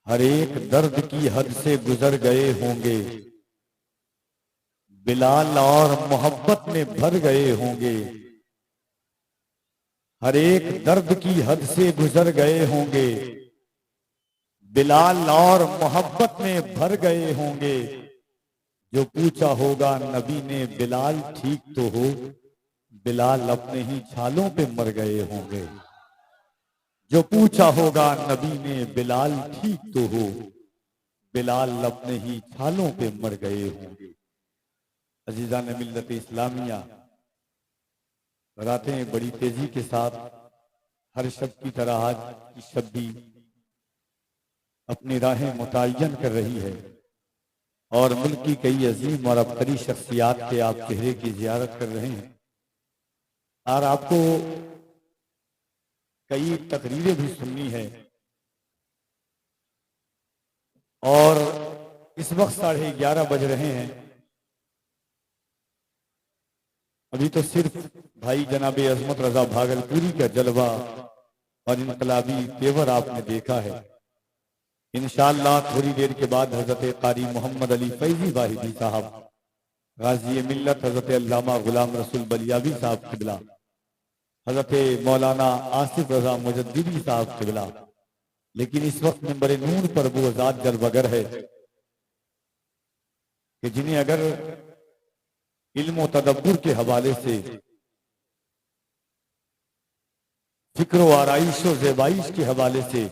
हर एक दर्द की हद से गुजर गए होंगे, बिलाल और मोहब्बत में भर गए होंगे। हर एक दर्द की हद से गुजर गए होंगे, बिलाल और मोहब्बत में भर गए होंगे। जो पूछा होगा नबी ने बिलाल ठीक तो हो, बिलाल अपने ही छालों पे मर गए होंगे। जो पूछा होगा नबी ने बिलाल ठीक तो हो, बिलाल अपने ही छालों पे मर गए होंगे। अजीजान मिल्लत इस्लामिया, रातें बड़ी तेजी के साथ हर शब की तरह आज की शब भी अपनी राहें मुतय्यन कर रही है और मुल्क की कई अजीम और अबतरी शख्सियात के आप चेहरे की जियारत कर रहे हैं और आपको कई तकरीरें भी सुननी है। और इस वक्त 11:30 बज रहे हैं। अभी तो सिर्फ भाई जनाब अजमत रजा भागलपुरी का जलवा और इनकलाबी तेवर आपने देखा है। इंशाअल्लाह थोड़ी देर के बाद हजरत कारी मोहम्मद अली फैजी वाहिदी साहब, गाजी मिल्लत हजरत अल्लामा गुलाम रसूल बलियावी साहब किबला, हजरत मौलाना आसिफ रजा मुजद्दिदी साहब किबला, लेकिन इस वक्त नंबर नूर पर वो आजाद जलवगर है कि जिन्हें अगर इल्म तदब्बुर के हवाले से, फिक्र व आराइश व ज़ेबाइश के हवाले से,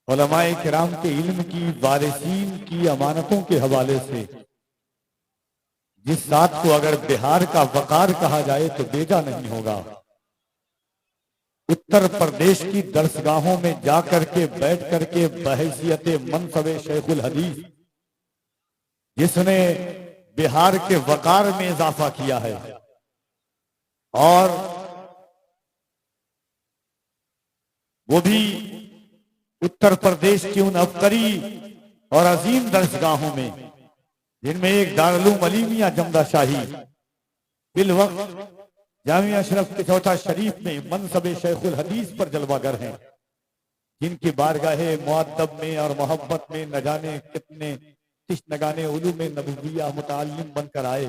उलमाए किराम के इल्म की वारिसीन की अमानतों के हवाले से, जिस जात को अगर बिहार का वकार कहा जाए तो बेजा नहीं होगा। उत्तर प्रदेश की दरसगाहों में जाकर के बैठ करके बहैसियत मनसबे शेखुल हदीस जिसने बिहार के वकार में इजाफा किया है और वो भी उत्तर प्रदेश की उन अबकरी और अजीम दरसगाहों में जिनमें एक दारुल अलीमिया जमदा शाही बिल वक्त जामिया अशरफ के चौथा शरीफ में मनसबे शेखुल हदीस पर जलवागर हैं, जिनकी बारगाहे मुअद्दब में और मोहब्बत में न जाने कितने तिश्नगाने उलूम नबुविया मुताल्लिम बनकर आए।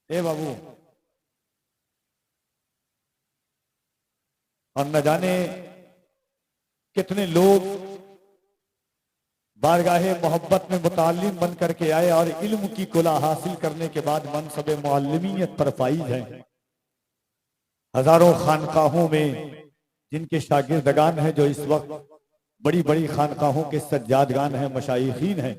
ए बाबू, और न जाने कितने लोग बारगाहे मोहब्बत में मुताल्लिम बन करके आए और इल्म की कुला हासिल करने के बाद मनसबे मुअल्लिमियत पर फाइज हैं। हजारों खानकाहों में जिनके शागिर्दगान हैं, जो इस वक्त बड़ी बड़ी खानकाहों के सज्जादगान हैं, मशाइखीन हैं।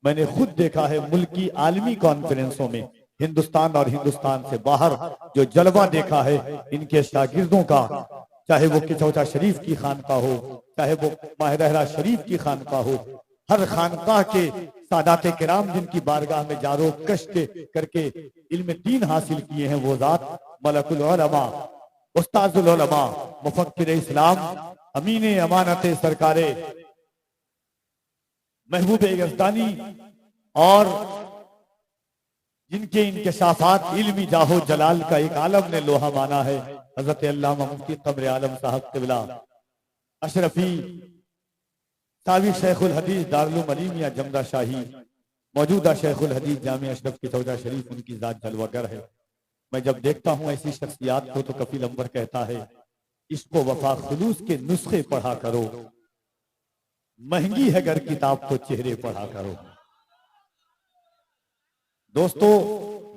मैंने खुद देखा है मुल्क की आलमी कॉन्फ्रेंसों में हिंदुस्तान और हिंदुस्तान से बाहर जो जलवा देखा है इनके शागिर्दों का, चाहे वो किचौचा शरीफ की खानकाह हो, चाहे वो माहिरहरा शरीफ की खानकाह हो, हर खानकाह के सादाते किराम जिनकी बारगाह में जारो कश्त करके इल्म दीन हासिल किए हैं, वो जात मलकुल उलमा, उस्ताजुल उलमा, मुफक्किर इस्लाम, अमीने अमानते सरकारे महबूब यज़दानी और जिनके इंकशाफात इल्मी जाहो जलाल का एक आलम ने लोहा माना है, हजरत अल्लामा मुफ्ती क़ब्र आलम साहब क़िबला अशरफी सावी शेखुल हदीस दारुल अलीमिया जमदा शाही, मौजूदा शेखुल हदीस जामिया अशरफ की चौदा शरीफ, उनकी जात जलवागर है। मैं जब देखता हूं ऐसी शख्सियात को तो कफील अंबर कहता है इसको वफा खुलूस के नुस्खे पढ़ा करो, महंगी है अगर किताब तो चेहरे पढ़ा करो। दोस्तों,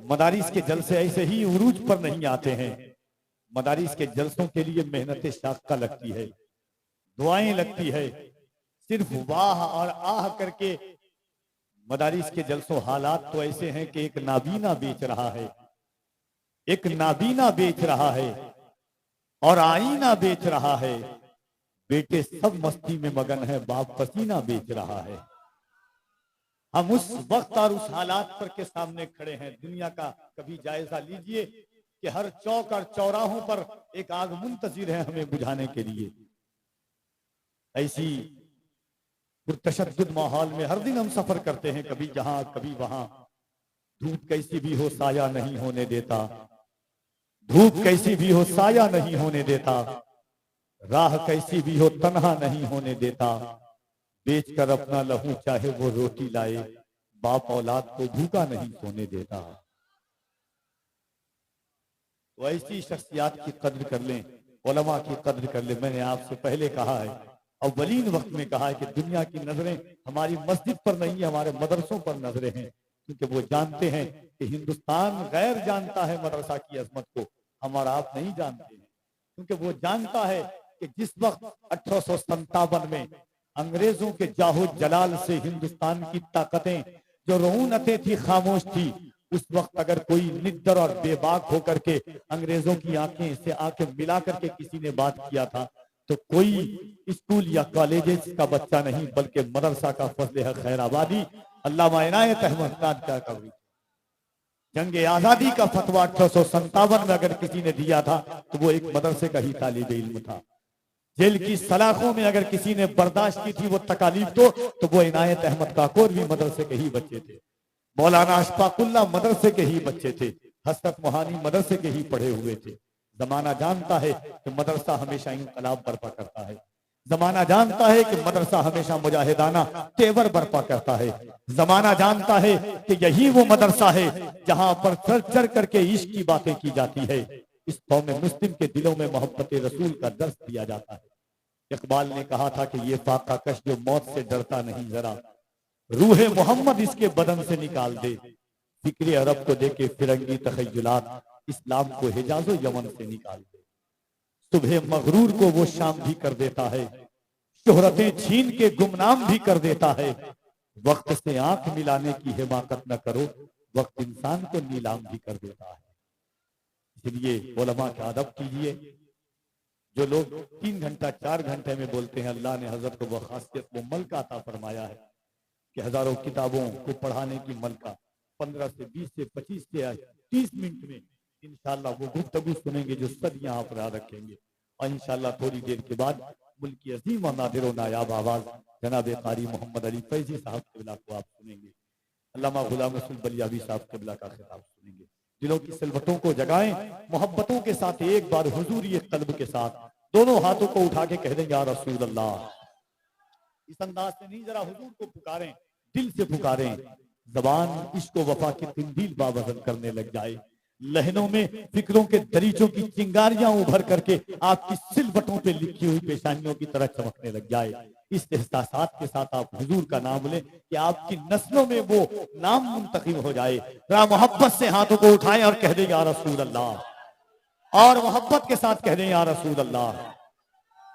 मदारिस के जलसे ऐसे ही उरूज पर नहीं आते हैं। मदारिस के जलसों के लिए मेहनत शाक़ा लगती है, दुआएं लगती है। सिर्फ वाह और आह करके मदारिस के जलसों हालात तो ऐसे हैं कि एक नाबीना बेच रहा है, एक नाबीना बेच रहा है और आईना बेच रहा है। बेटे सब मस्ती में मगन है, बाप पसीना बेच रहा है। हम उस वक्त और उस हालात पर के सामने खड़े हैं। दुनिया का कभी जायजा लीजिए कि हर चौक और चौराहों पर एक आग मुंतजिर है हमें बुझाने के लिए। ऐसी पुरतशद्दुद माहौल में हर दिन हम सफर करते हैं, कभी जहां कभी वहां। धूप कैसी भी हो साया नहीं होने देता, धूप कैसी भी हो साया नहीं होने देता। राह कैसी भी हो तन्हा नहीं होने देता, बेच कर अपना लहू चाहे वो रोटी लाए, बाप औलाद को भूखा नहीं सोने देता। तो ऐसी शख्सियात की कद्र कर लें, उलमा की कद्र कर लें। मैंने आपसे पहले कहा है, अव्वलीन वक्त में कहा है कि दुनिया की नजरें हमारी मस्जिद पर नहीं है, हमारे मदरसों पर नजरें हैं, क्योंकि वो जानते हैं कि हिंदुस्तान गैर जानता है मदरसा की अजमत को, हमारा आप नहीं जानते हैं। क्योंकि वो जानता है कि जिस वक्त 1857 में अंग्रेजों के जाहो जलाल से हिंदुस्तान की ताकतें जो रऊनतें थी खामोश थी, उस वक्त अगर कोई निडर और बेबाक होकर के अंग्रेजों की आंखें से आंखें मिला करके किसी ने बात किया था, तो कोई स्कूल या कॉलेजेस का बच्चा नहीं बल्कि मदरसा का फजल है खैराबादी अल्लामा इनायत अहमद खान का कवि। जंग आजादी का फतवा 1857 में अगर किसी ने दिया था तो वो एक मदरसे का ही तालिब इल्म था। जेल की सलाखों में अगर किसी ने बर्दाश्त की थी वो तकालीफ तो वो इनायत अहमद काकोर भी मदरसे के ही बच्चे थे, मौलाना अशफाकुल्लाह मदरसे के ही बच्चे थे, हसरत मोहानी मदरसे के ही पढ़े हुए थे। जमाना जानता है कि मदरसा हमेशा इंकलाब बर्पा करता है, जमाना जानता है कि मदरसा हमेशा मुजाहिदाना तेवर बर्पा करता है, जमाना जानता है कि यही वो मदरसा है जहां पर चढ़ चढ़ करके इश्क की बातें की जाती है, इस कौम मुस्लिम के दिलों में मोहब्बत रसूल का दर्स दिया जाता है। इकबाल ने कहा था कि ये फाका कश जो मौत से डरता नहीं, जरा रूहे मोहम्मद इसके बदन से निकाल दे, फिक्र अरब को देके फिरंगी तखय्युलात इस्लाम को हिजाजो यमन से निकाल दे। सुबह मगरूर को वो शाम भी कर देता है, शोहरतें छीन के गुमनाम भी कर देता है। वक्त से आंख मिलाने की हिमाकत न करो, वक्त इंसान को नीलाम भी कर देता है। इसलिए उलमा का अदब कीजिए। जो लोग 3 घंटा 4 घंटे में बोलते हैं, अल्लाह ने हजरत को वो खासियत वो मलका अता फरमाया है कि हजारों किताबों को पढ़ाने की मलका 15 से 20 से 25 से 30 मिनट में इंशाअल्लाह वो गुफ्तगू सुनेंगे जो सदियां आप याद रखेंगे। और इंशाअल्लाह थोड़ी देर के बाद मुल्क की अजीम और नादिर और नायाब आवाज जनाब कारी मोहम्मद अली फैजी साहब क़िबला को आप सुनेंगे, अल्लामा गुलाम रसूल बलियावी साहब क़िबला का खिताब सुनेंगे। दिलों की सिलवटों को जगाएं, मोहब्बतों के साथ एक बार हुजूरी कल्ब के साथ दोनों हाथों को उठा के कह दें या रसूल अल्लाह। इस अंदाज से नहीं, जरा हुजूर को पुकारें, दिल से पुकारें। जबान इश्क वफा की तंदील बावजन करने लग जाए, लहनों में फिक्रों के दरीचों की चिंगारियां उभर करके आपकी सिलवटों पे लिखी हुई पेशानियों की तरह चमकने लग जाए। इस एहसासात के साथ आप हुजूर का नाम लें कि आपकी नस्लों में वो नाम मुंतकिल हो जाए। जरा मोहब्बत से हाथों को उठाएं और कह दें या रसूल अल्लाह, और मोहब्बत के साथ कह दें या रसूल अल्लाह।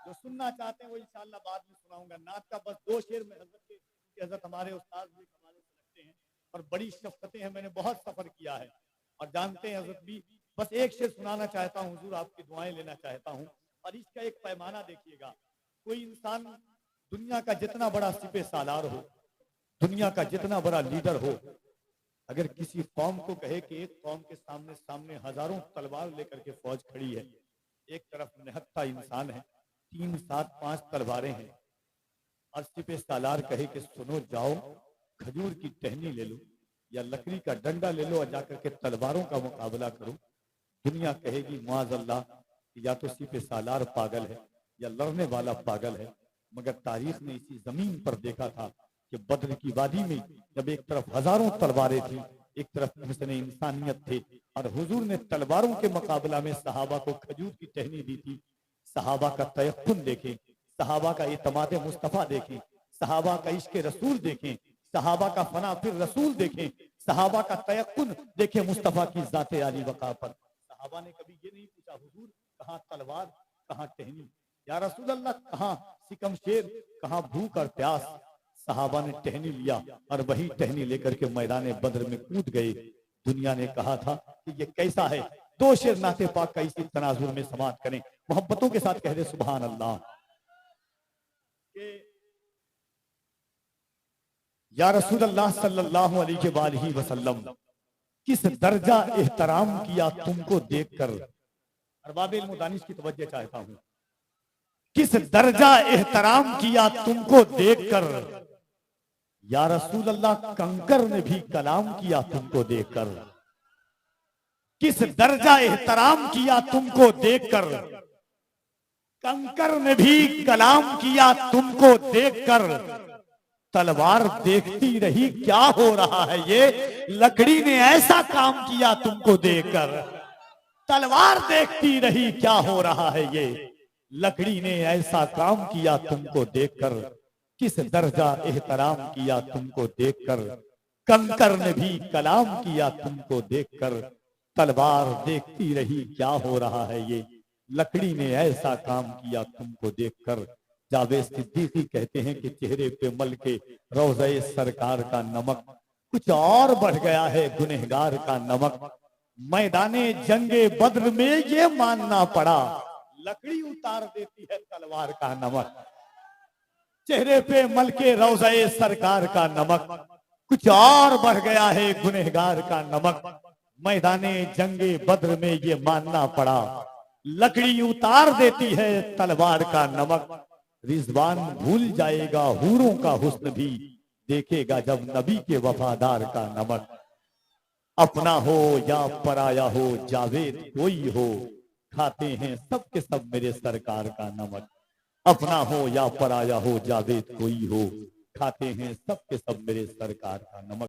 जो सुनना चाहते हैं वो इंशाअल्लाह बाद में सुनाऊंगा। नात का बस 2 शेर में हजरत हमारे उस्ताद भी कमाल से लगते हैं और बड़ी शफ़क़तें हैं, मैंने बहुत सफर किया है और जानते हैं हजरत भी। बस एक शेर सुनाना चाहता हूँ हुजूर, आपकी दुआएं लेना चाहता हूँ। और इसका एक पैमाना देखिएगा, कोई इंसान दुनिया का जितना बड़ा सिपे सालार हो, दुनिया का जितना बड़ा लीडर हो, अगर किसी कौम को कहे कि एक कौम के सामने सामने हजारों तलवार लेकर के फौज खड़ी है, एक तरफ निहत्था इंसान है, 3 7 5 तलवारें हैं, और सिपे सालार कहे कि सुनो जाओ खजूर की टहनी ले लो या लकड़ी का डंडा ले लो और जाकर के तलवारों का मुकाबला करो, दुनिया कहेगी मुआज़ल्लाह या तो सिपे सालार पागल है या लड़ने वाला पागल है। मगर तारीख ने इसी जमीन पर देखा था कि बद्र की वादी में जब एक तरफ हजारों तलवारें थी, एक तरफ मिशन इंसानियत थे, और हुजूर ने तलवारों के मुकाबला में सहाबा को खजूर की टहनी दी थी। सहाबा का तयक्कुन देखें, सहाबा का इत्माद मुस्तफा देखें, सहाबा का इश्क रसूल देखें, सहाबा का फना फिर रसूल देखें, सहाबा का तयक्कुन देखें मुस्तफा की जाते आली वका पर। सहाबा ने कभी ये नहीं पूछा हुजूर कहाँ तलवार कहाँ टहनी, या रसूल अल्लाह कहाँ सिकम शेर कहाँ भूख और प्यास। सहाबा ने टहनी लिया और वही टहनी लेकर के मैदान बद्र में कूद गए। दुनिया ने कहा था कि ये कैसा है। 2 शेर नाते पाक का इसी तनाजुर में समाप्त करें, मोहब्बतों के साथ कह दे सुभान अल्लाह। या रसूल अल्लाह सल्लल्लाहु अलैहि वसल्लम, किस दर्जा एहतराम किया तुमको देखकर। अरबाब इल्म दानिश की तवज्जो चाहता हूं, किस दर्जा एहतराम किया तुमको देखकर, या रसूल अल्लाह कंकर ने भी कलाम किया तुमको देखकर। किस दर्जा एहतराम किया तुमको देखकर, कंकर ने भी कलाम किया तुमको देखकर, तलवार देखती रही क्या हो रहा है ये। लकड़ी ने ऐसा काम किया तुमको देखकर, तलवार देखती रही क्या हो रहा है ये। लकड़ी ने ऐसा काम किया तुमको देखकर, किस दर्जा एहतराम किया तुमको देखकर। कंकर ने भी कलाम किया तुमको देखकर, तलवार देखती रही क्या हो रहा है ये। लकड़ी ने ऐसा काम किया तुमको देखकर। जावेद सिद्दीकी कहते हैं कि चेहरे पे मल के रोज़े सरकार का नमक कुछ और बढ़ गया है गुनहगार का नमक। मैदाने जंगे बद्र में ये मानना पड़ा, लकड़ी उतार देती है तलवार का नमक। चेहरे पे मल के रोज़े सरकार का नमक कुछ और बढ़ गया है गुनहगार का नमक। मैदाने जंगे बद्र में ये मानना पड़ा, लकड़ी उतार देती है तलवार का नमक। रिजवान भूल जाएगा हूरों का हुस्न भी, देखेगा जब नबी के वफादार का नमक। अपना हो या पराया हो जावेद कोई हो, खाते हैं सब के सब मेरे सरकार का नमक। अपना हो या पराया हो जावेद कोई हो, खाते हैं सब के सब मेरे सरकार का नमक।